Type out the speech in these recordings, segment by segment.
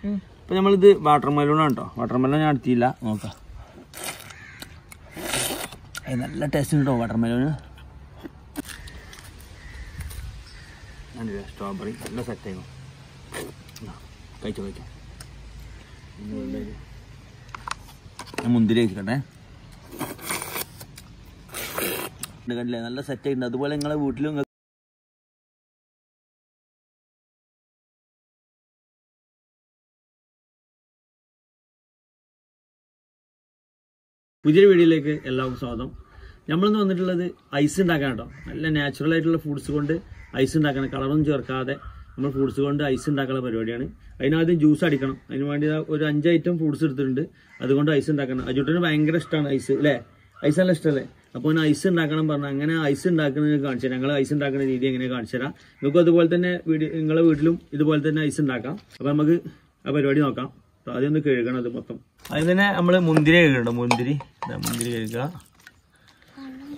ഇപ്പം നമ്മളിത് വാട്ടർമെലോണാണ് കേട്ടോ. വാട്ടർമെലോൺ ഞാൻ എടുത്തില്ല, നോക്കാം. നല്ല ടേസ്റ്റ് ഉണ്ടോ വാട്ടർമെലോന്. സ്ട്രോബെറി നല്ല സെറ്റായിരുന്നു. കഴിച്ചോ കഴിച്ചോ. ഞാൻ മുന്തിരി കഴിക്കട്ടെ. കണ്ടില്ലേ നല്ല സെറ്റായിട്ടുണ്ട്. അതുപോലെ നിങ്ങളെ വീട്ടിലും പുതിയൊരു വീഡിയോയിലേക്ക് എല്ലാവർക്കും സ്വാഗതം. നമ്മളിന്ന് വന്നിട്ടുള്ളത് ഐസ് ഉണ്ടാക്കാൻ കേട്ടോ. നല്ല നാച്ചുറൽ ആയിട്ടുള്ള ഫ്രൂട്ട്സ് കൊണ്ട് ഐസ് ഉണ്ടാക്കണം, കളറൊന്നും ചേർക്കാതെ നമ്മൾ ഫ്രൂട്ട്സ് കൊണ്ട് ഐസ് ഉണ്ടാക്കാനുള്ള പരിപാടിയാണ്. അതിനാദ്യം ജ്യൂസ് അടിക്കണം. അതിന് വേണ്ടി ഒരു 5 ഐറ്റം ഫ്രൂട്ട്സ് എടുത്തിട്ടുണ്ട്. അതുകൊണ്ട് ഐസ് ഉണ്ടാക്കണം. അജുട്ടന് ഭയങ്കര ഇഷ്ടമാണ് ഐസ് അല്ലേ? ഐസ് നല്ല ഇഷ്ടമല്ലേ? അപ്പോൾ ഐസ് ഉണ്ടാക്കണം പറഞ്ഞു. അങ്ങനെ ഐസ് ഉണ്ടാക്കുന്നത് കാണിച്ചു തരാം. ഞങ്ങൾ ഐസ് ഉണ്ടാക്കുന്ന രീതി എങ്ങനെ കാണിച്ചു തരാം. നിങ്ങൾക്ക് അതുപോലെ തന്നെ നിങ്ങളുടെ വീട്ടിലും ഇതുപോലെ തന്നെ ഐസ് ഉണ്ടാക്കാം. അപ്പോൾ നമുക്ക് ആ പരിപാടി നോക്കാം. ആദ്യം ഒന്ന് കഴുകണം അത് മൊത്തം. അതിന് തന്നെ നമ്മൾ മുന്തിരി കഴുകണം. മുന്തിരി കഴുകുക.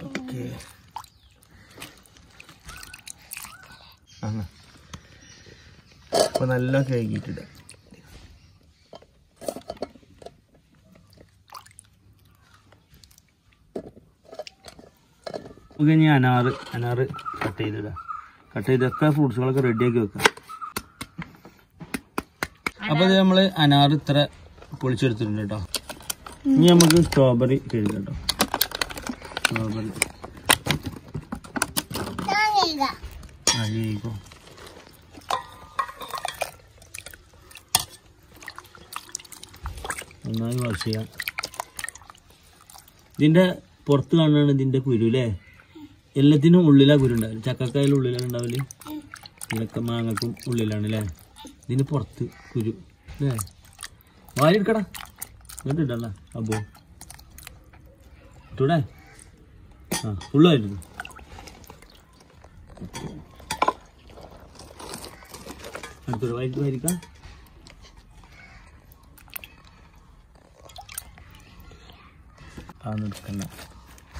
ഓക്കെ, അപ്പോൾ നല്ല കഴുകിയിട്ടിടുക. നമുക്ക് ഇനി അനാറ് കട്ട് ചെയ്തിടുക. കട്ട് ചെയ്തൊക്കെ ഫ്രൂട്ട്സുകളൊക്കെ റെഡിയാക്കി വെക്കുക. അപ്പോൾ ഇത് നമ്മൾ അനാറ് ഇത്ര പൊളിച്ചെടുത്തിട്ടുണ്ട് കേട്ടോ. ഇനി നമുക്ക് സ്ട്രോബെറി കഴുകാം കേട്ടോ. സ്ട്രോബെറി കഴിക്കോ. നന്നായി വാഷ് ചെയ്യാം. ഇതിൻ്റെ പുറത്ത് കാണുന്നതാണ് ഇതിൻ്റെ കുരു അല്ലേ? എല്ലാത്തിനും ഉള്ളിലാണ് കുരു ഉണ്ടാവില്ല. ചക്കക്കായാലും ഉള്ളിലാണ് ഉണ്ടാവില്ല, ഇതൊക്കെ മാങ്ങക്കും ഉള്ളിലാണ് അല്ലേ? ഇതിന് പുറത്ത് കുരു അല്ലേ? വായിലെടുക്കടാ, എന്നിട്ട് ഇട്ടല്ല അപ്പോ ഇട്ടൂടെ. ആ ഫുള്ളായിരുന്നു. അടുത്തൊരു വായിരിക്കാം.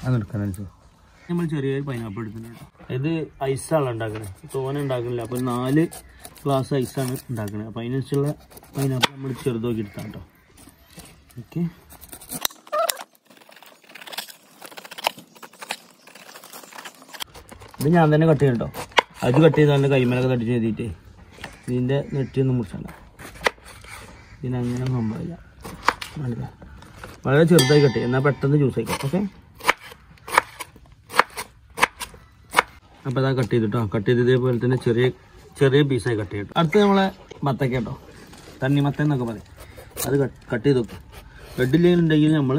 അതെടുക്കണം. നമ്മൾ ചെറിയൊരു പൈനാപ്പിൾ എടുക്കുന്നുണ്ട്. ഇത് ഐസാണ് ഉണ്ടാക്കുന്നത്, തോനെ ഉണ്ടാക്കുന്നില്ല. അപ്പോൾ 4 ഗ്ലാസ് ഐസാണ് ഉണ്ടാക്കുന്നത്. അപ്പോൾ അതിനനുസരിച്ചുള്ള പൈനാപ്പിൾ നമ്മൾ ചെറുതാക്കി എടുത്താൽ കേട്ടോ. ഓക്കെ, ഇത് ഞാൻ തന്നെ കട്ട് ചെയ്യണം കേട്ടോ. അത് കട്ട് ചെയ്ത് നല്ല കൈമേലൊക്കെ തട്ടി ചെയ്തിട്ട് ഇതിൻ്റെ നെറ്റിയൊന്നും മുറിച്ചണ്ട. ഇതിനങ്ങനെ സംഭവമില്ല. വളരെ ചെറുതായി കട്ട് ചെയ്യും, എന്നാൽ പെട്ടെന്ന് ജ്യൂസ് ആയിക്കാം. ഓക്കെ, അപ്പോൾ അതാ കട്ട് ചെയ്തിട്ടോ. കട്ട് ചെയ്ത് ഇതേപോലെ തന്നെ ചെറിയ പീസായി കട്ട് ചെയ്തിട്ടോ. അടുത്ത് നമ്മളെ മത്തക്ക കേട്ടോ, തണ്ണിമത്തൻ എന്നൊക്കെ പറയും. അത് കട്ട് ചെയ്ത് വെക്കും. റെഡില്ലെങ്കിലുണ്ടെങ്കിൽ നമ്മൾ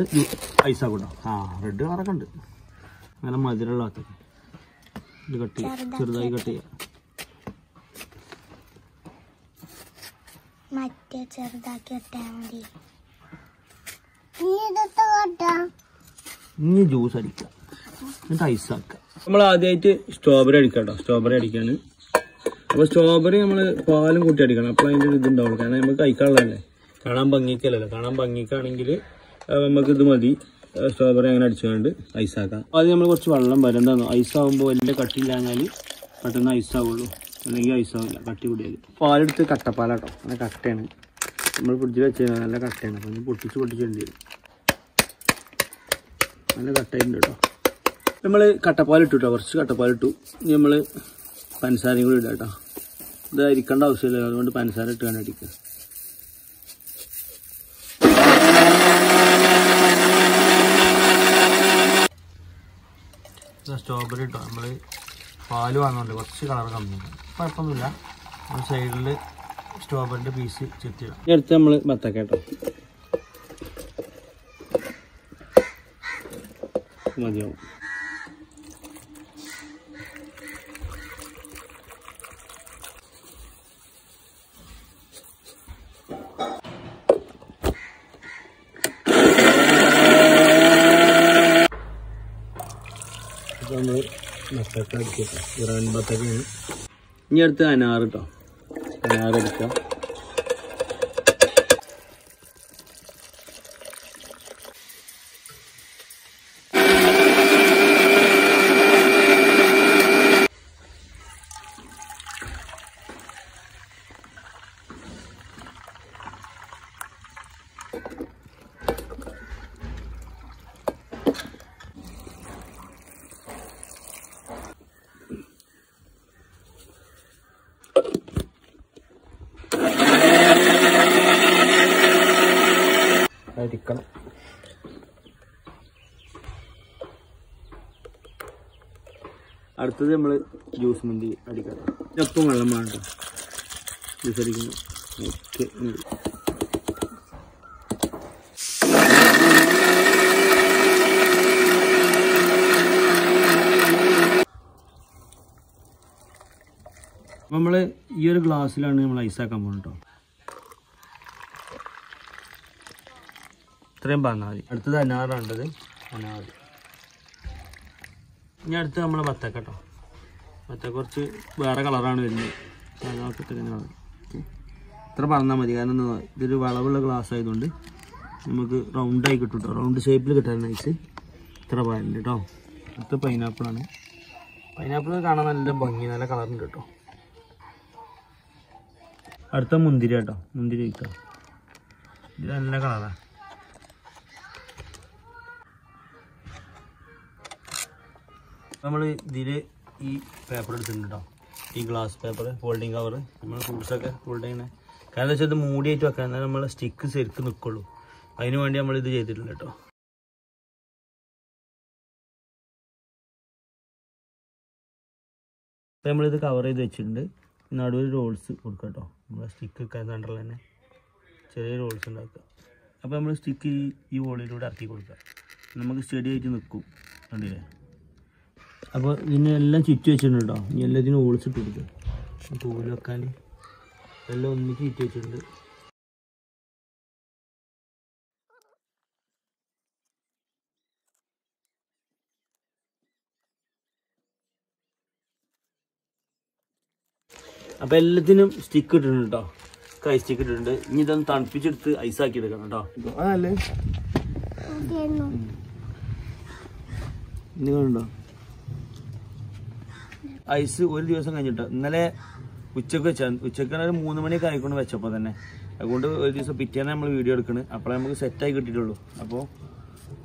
ഐസാക്കും കേട്ടോ. റെഡ് കളറൊക്കെ ഉണ്ട്. അങ്ങനെ മധുരമുള്ള മത്തക്ക ഇത് കട്ട് ചെയ്യാം, ചെറുതായി കട്ട് ചെയ്യാം. ഇനി ജ്യൂസ് അടിക്കാം, എന്നിട്ട് ഐസാക്കാം. നമ്മൾ ആദ്യമായിട്ട് സ്ട്രോബെറി അടിക്കാം കേട്ടോ. സ്ട്രോബെറി അടിക്കാണ്. അപ്പോൾ സ്ട്രോബെറി നമ്മൾ പാലും കൂട്ടി അടിക്കണം. അപ്പോൾ അതിൻ്റെ ഒരു ഇതുണ്ടാവുള്ളൂ. കാരണം നമുക്ക് കഴിക്കാനുള്ളതല്ലേ, കാണാൻ ഭംഗിക്കല്ലല്ലോ. കാണാൻ ഭംഗിക്കാണെങ്കിൽ നമുക്കിത് മതി. സ്ട്രോബെറി അങ്ങനെ അടിച്ചുകൊണ്ട് ഐസാക്കാം. ആദ്യം നമ്മൾ കുറച്ച് വെള്ളം വരണ്ടാന്നു. ഐസാകുമ്പോൾ വലിയ കട്ടിയില്ലാഞ്ഞാൽ പെട്ടെന്ന് ഐസാവുള്ളൂ, അല്ലെങ്കിൽ ഐസാവില്ല കട്ടി കൂടിയാൽ. പാലെടുത്ത് കട്ടപ്പാലാട്ടോ. അങ്ങനെ കട്ടയാണ് നമ്മൾ ഫ്രിഡ്ജിൽ വെച്ച് കഴിഞ്ഞാൽ നല്ല കട്ടയാണ്. അപ്പോൾ പൊട്ടിച്ചിടേണ്ടി വരും. നല്ല കട്ടയുണ്ട് കേട്ടോ. നമ്മൾ കട്ടപ്പാലിട്ടു കേട്ടോ, കുറച്ച് കട്ടപ്പാലിട്ടു. ഇനി നമ്മൾ പഞ്ചസാരയും കൂടി ഇടാം കേട്ടോ. ഇത് അരിക്കേണ്ട ആവശ്യമില്ല, അതുകൊണ്ട് പഞ്ചസാര ഇട്ട് വേണം അടിക്കുക. സ്ട്രോബെറി ഇട്ടോ. നമ്മൾ പാല് വാങ്ങുന്നുണ്ട്, കുറച്ച് കളർ കമ്മിയുണ്ട്, കുഴപ്പമൊന്നുമില്ല. നമ്മൾ സൈഡിൽ സ്ട്രോബെറിൻ്റെ പീസ് ചെത്തിയിടാം. ഇനി അടുത്ത് നമ്മൾ ബത്തക്ക കേട്ടോ. മതിയാവും. നമ്മൾ ബത്തക്ക അടിക്കട്ടോ, ഇറാൻ ബത്തക്കയാണ്. ഇനി അടുത്ത് അനാറ് കേട്ടോ. അനാറെടുക്കാം. അടിക്കണം. അടുത്തത് നമ്മൾ ജ്യൂസ് മുന്തി അടിക്കണം. ഒപ്പം വെള്ളം വേണ്ട ജ്യൂസ് അടിക്കുന്നു. ഓക്കെ, നമ്മൾ ഈ ഒരു ഗ്ലാസ്സിലാണ് നമ്മൾ ഐസാക്കാൻ പോകുന്നത് കേട്ടോ. ഇത്രയും പറഞ്ഞാൽ മതി. അടുത്തത് അനാറാണ്ടത്. അനാറ്. ഇനി അടുത്ത് നമ്മളെ ബത്തക്ക കേട്ടോ. ബത്തക്ക കുറച്ച് വേറെ കളറാണ് വരുന്നത്. ഇത്ര പറഞ്ഞാൽ മതി. കാരണം ഇതൊരു വളവുള്ള ഗ്ലാസ് ആയതുകൊണ്ട് നമുക്ക് റൗണ്ടായി കിട്ടും കേട്ടോ. റൗണ്ട് ഷേപ്പിൽ കിട്ടാൻ ഐസ്. ഇത്ര പാലുണ്ട് കേട്ടോ. അടുത്ത പൈനാപ്പിളാണ്. പൈനാപ്പിൾ കാണാൻ നല്ല ഭംഗി, നല്ല കളറുണ്ട് കേട്ടോ. അടുത്ത മുന്തിരി കേട്ടോ. മുന്തിരി കഴിക്കാം. ഇത് നല്ല കളറാണ്. നമ്മൾ ഇതിൽ ഈ പേപ്പർ എടുത്തിട്ടുണ്ട് കേട്ടോ. ഈ ഗ്ലാസ് പേപ്പർ, ഫോൾഡിങ് കവർ. നമ്മൾ ഫ്രൂട്ട്സൊക്കെ ഫോൾഡ് ചെയ്യണേ. കാരണം എന്താ വെച്ചാൽ ഇത് മൂടിയായിട്ട് വെക്കാൻ, എന്നാൽ നമ്മൾ സ്റ്റിക്ക് ശരിക്കും നിൽക്കുള്ളൂ. അതിന് വേണ്ടി നമ്മളിത് ചെയ്തിട്ടില്ല കേട്ടോ. അപ്പോൾ നമ്മളിത് കവർ ചെയ്ത് വെച്ചിട്ടുണ്ട്. നടുവിൽ റോൾസ് കൊടുക്കുക കേട്ടോ. നമ്മൾ സ്റ്റിക്ക് വെക്കാൻ സെൻറ്ററിൽ തന്നെ ചെറിയ റോൾസ് ഉണ്ടാക്കുക. അപ്പോൾ നമ്മൾ സ്റ്റിക്ക് ഈ വോളിലൂടെ ഇറക്കി കൊടുക്കുക. നമുക്ക് സ്റ്റഡി ആയിട്ട് നിൽക്കും. കണ്ടില്ലേ? അപ്പോൾ ഇതിനെല്ലാം ചുറ്റി വെച്ചിട്ടുണ്ട് കേട്ടോ. ഇനി എല്ലാത്തിനും ഓളിച്ചിട്ട് കൊടുക്കുക. തൂല് വെക്കാൻ എല്ലാം ഒന്നിച്ച് ചുറ്റി വെച്ചിട്ടുണ്ട്. അപ്പോൾ എല്ലാത്തിനും സ്റ്റിക്ക് ഇട്ടിട്ടുണ്ട് കേട്ടോ. കൈ സ്റ്റിക്ക് ഇട്ടിട്ടുണ്ട്. ഇനി ഇതൊന്ന് തണുപ്പിച്ചെടുത്ത് ഐസാക്കി എടുക്കണം കേട്ടോ. അതല്ലേ നിങ്ങളുണ്ടോ ഐസ്? ഒരു ദിവസം കഴിഞ്ഞിട്ടോ. ഇന്നലെ ഉച്ചക്ക് വെച്ചാൽ ഉച്ചക്ക് ഒരു 3 മണിയൊക്കെ ആയിക്കൊണ്ട് വെച്ചപ്പോൾ തന്നെ. അതുകൊണ്ട് ഒരു ദിവസം പിറ്റേന്ന് നമ്മൾ വീഡിയോ എടുക്കുന്നത്. അപ്പോഴേ നമുക്ക് സെറ്റായി കിട്ടിയിട്ടുള്ളൂ. അപ്പോൾ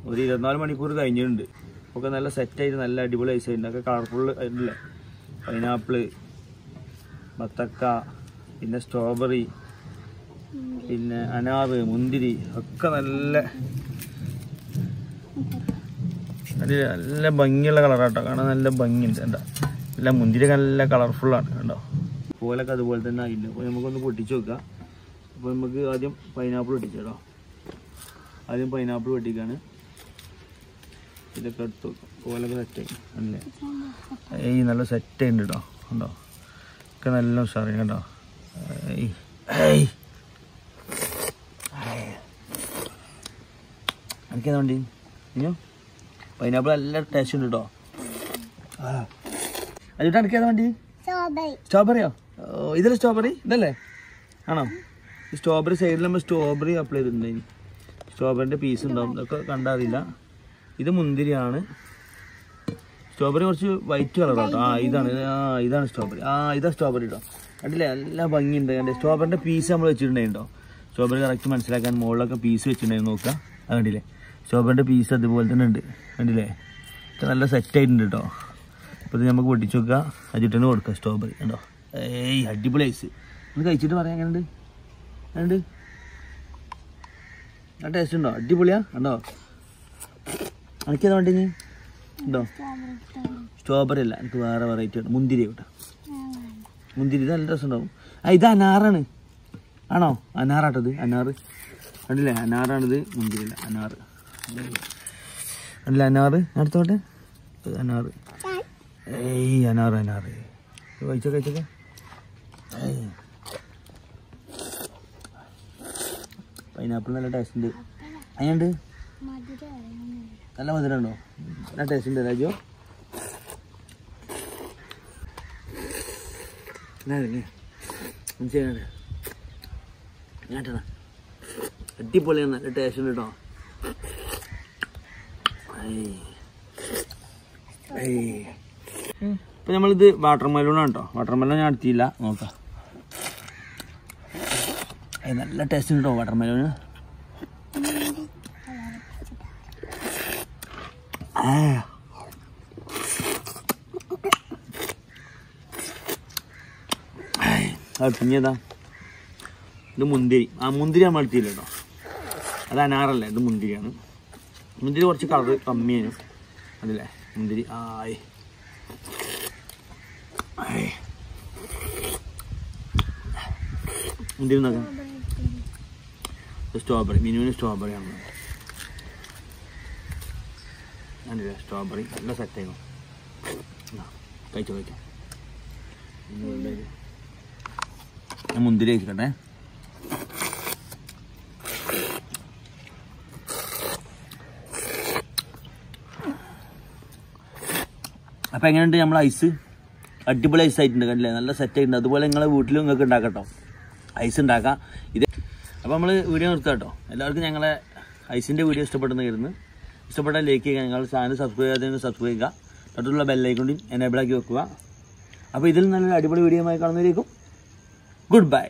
ഒരു 24 മണിക്കൂർ കഴിഞ്ഞിട്ടുണ്ട്. ഒക്കെ നല്ല സെറ്റായിട്ട് നല്ല അടിപൊളി ഐസ് ആയിട്ടുണ്ട്. ഒക്കെ കളർഫുൾ ആയിട്ടില്ലേ? പൈനാപ്പിള്, ബത്തക്ക, പിന്നെ സ്ട്രോബെറി, പിന്നെ അനാറ്, മുന്തിരി ഒക്കെ നല്ല നല്ല ഭംഗിയുള്ള കളറാട്ടോ. കാണാൻ നല്ല ഭംഗിയുണ്ട്. എന്താ നല്ല മുന്തിരിയൊക്കെ നല്ല കളർഫുള്ളാണ് കണ്ടോ. പോലൊക്കെ അതുപോലെ തന്നെ ആയില്ല. അപ്പോൾ നമുക്കൊന്ന് പൊട്ടിച്ച് വെക്കാം. അപ്പോൾ നമുക്ക് ആദ്യം പൈനാപ്പിൾ പൊട്ടിച്ചു കേട്ടോ. ആദ്യം പൈനാപ്പിൾ പൊട്ടിക്കാണ്. ഇതൊക്കെ എടുത്ത് വെക്കാം. പോലൊക്കെ സെറ്റായി അല്ലേ? നല്ല സെറ്റായിട്ടുണ്ട് കേട്ടോ. കണ്ടോ ഒക്കെ നല്ല ഉഷാറായി കണ്ടോ. എനിക്കേതാ വേണ്ടി? ഇനിയോ പൈനാപ്പിൾ നല്ല ടേസ്റ്റ് ഉണ്ട് കേട്ടോ. അതിട്ട് എനിക്കേതാ വേണ്ടി? സ്ട്രോബെറിയോ? ഇതല്ലേ സ്ട്രോബെറി? ഇതല്ലേ ആണോ? ഈ സ്ട്രോബെറി സൈഡിൽ നമ്മൾ സ്ട്രോബെറി അപ്ലൈ ചെയ്തിട്ടുണ്ടായി. സ്ട്രോബെറിൻ്റെ പീസ് ഉണ്ടാവും. ഇതൊക്കെ കണ്ടറിയില്ല. ഇത് മുന്തിരിയാണ്. സ്ട്രോബെറി കുറച്ച് വൈറ്റ് കളർ കേട്ടോ. ഇതാണ് സ്ട്രോബെറി. ഇതാ സ്ട്രോബെറി കേട്ടോ. കണ്ടില്ലേ നല്ല ഭംഗിയുണ്ട്. കണ്ടേ സ്ട്രോബെറിൻ്റെ പീസ് നമ്മൾ വെച്ചിട്ടുണ്ടായിട്ടോ. സ്ട്രോബെറി കറക്റ്റ് മനസ്സിലാക്കാൻ മുകളിലൊക്കെ പീസ് വെച്ചിട്ടുണ്ടായിരുന്നു. നോക്കുക, അത് കണ്ടില്ലേ? സ്ട്രോബെറിൻ്റെ പീസ് അതുപോലെ തന്നെ ഉണ്ട്. കണ്ടില്ലേ? ഇത് നല്ല സെറ്റായിട്ടുണ്ട് കേട്ടോ. അപ്പോൾ ഇത് നമുക്ക് പൊട്ടിച്ച് വെക്കുക. അജിട്ടന് കൊടുക്കുക സ്ട്രോബെറി കണ്ടോ. അടിപൊളി ഐസ്. ഒന്ന് കഴിച്ചിട്ട് പറയാം എങ്ങനെയുണ്ട്? എങ്ങനെയുണ്ട്? ആ ടേസ്റ്റ് ഉണ്ടോ? അടിപൊളിയാ കണ്ടോ. എനിക്കേതാ വേണ്ടി ഉണ്ടോ? സ്ട്രോബെറി അല്ല, എനിക്ക് വേറെ വെറൈറ്റി ഉണ്ട്. മുന്തിരി കേട്ടോ. മുന്തിരി ഇത് നല്ല രസം ഉണ്ടാവും. ഇത് അനാറാണ്. ആണോ? അനാറാട്ടത്. അനാറ് കണ്ടില്ലേ? അനാറാണിത്. മുന്തിരില്ല, അനാറ്. കണ്ടില്ല അനാറ്? അടുത്തോട്ടെ അനാറ്. അനാറ് അനാറ് കഴിച്ചൊക്കെ. പൈനാപ്പിൾ നല്ല ടേസ്റ്റ് ഉണ്ട്. അതിനുണ്ട് നല്ല മധുരം ഉണ്ടോ? നല്ല ടേസ്റ്റ് ഉണ്ട് രാജോ. ചെയ്യണ്ടേ? ഞാട്ടാ അടിപൊളിയാണ്. നല്ല ടേസ്റ്റ് ഉണ്ട് കേട്ടോ. ഇപ്പം നമ്മളിത് വാട്ടർ മെലോണാണ് കേട്ടോ. വാട്ടർ മെലോൺ ഞാൻ എടുത്തില്ല. നോക്കാം. നല്ല ടേസ്റ്റ് ഉണ്ട് കേട്ടോ വാട്ടർ മെലോണ്. പിന്നെതാ ഇത് മുന്തിരി. മുന്തിരി നമ്മൾ എടുത്തില്ല കേട്ടോ, അത് അനാറല്ല, ഇത് മുന്തിരിയാണ്. മുന്തിരി കുറച്ച് കളർ കമ്മിയാണ് അതല്ലേ മുന്തിരി. മുന്തിരി നോക്കാം. സ്ട്രോബെറി, മിനുവിന് സ്ട്രോബെറി ആണ്. അല്ലേ സ്ട്രോബെറി നല്ല സെറ്റായിരുന്നു. കഴിച്ചോ. ഞാൻ മുന്തിരി കഴിക്കട്ടെ. അപ്പം എങ്ങനെയുണ്ട് നമ്മൾ ഐസ്? അടിപൊളി ഐസ് ആയിട്ടുണ്ട് കണ്ടില്ലേ, നല്ല സെറ്റ് ആയിട്ടുണ്ട്. അതുപോലെ നിങ്ങളെ വീട്ടിലും നിങ്ങൾക്ക് ഉണ്ടാക്കാം ഐസ് ഉണ്ടാക്കാം. ഇത് അപ്പോൾ നമ്മൾ വീഡിയോ നിർത്താം കേട്ടോ. എല്ലാവർക്കും ഞങ്ങളെ ഐസിൻ്റെ വീഡിയോ ഇഷ്ടപ്പെട്ടെന്ന് കരുതുന്നു. ഇഷ്ടപ്പെട്ടാൽ ലൈക്ക് ചെയ്യുക, നിങ്ങൾ ചാനൽ സബ്സ്ക്രൈബ് ചെയ്യാതെ സബ്സ്ക്രൈബ് ചെയ്യുക, തൊട്ടുള്ള ബെല്ലൈക്കൺ എനേബിൾ ആക്കി വെക്കുക. അപ്പോൾ ഇതിൽ നല്ലൊരു അടിപൊളി വീഡിയോ ആയി കാണുന്നവരേക്കും ഗുഡ് ബൈ.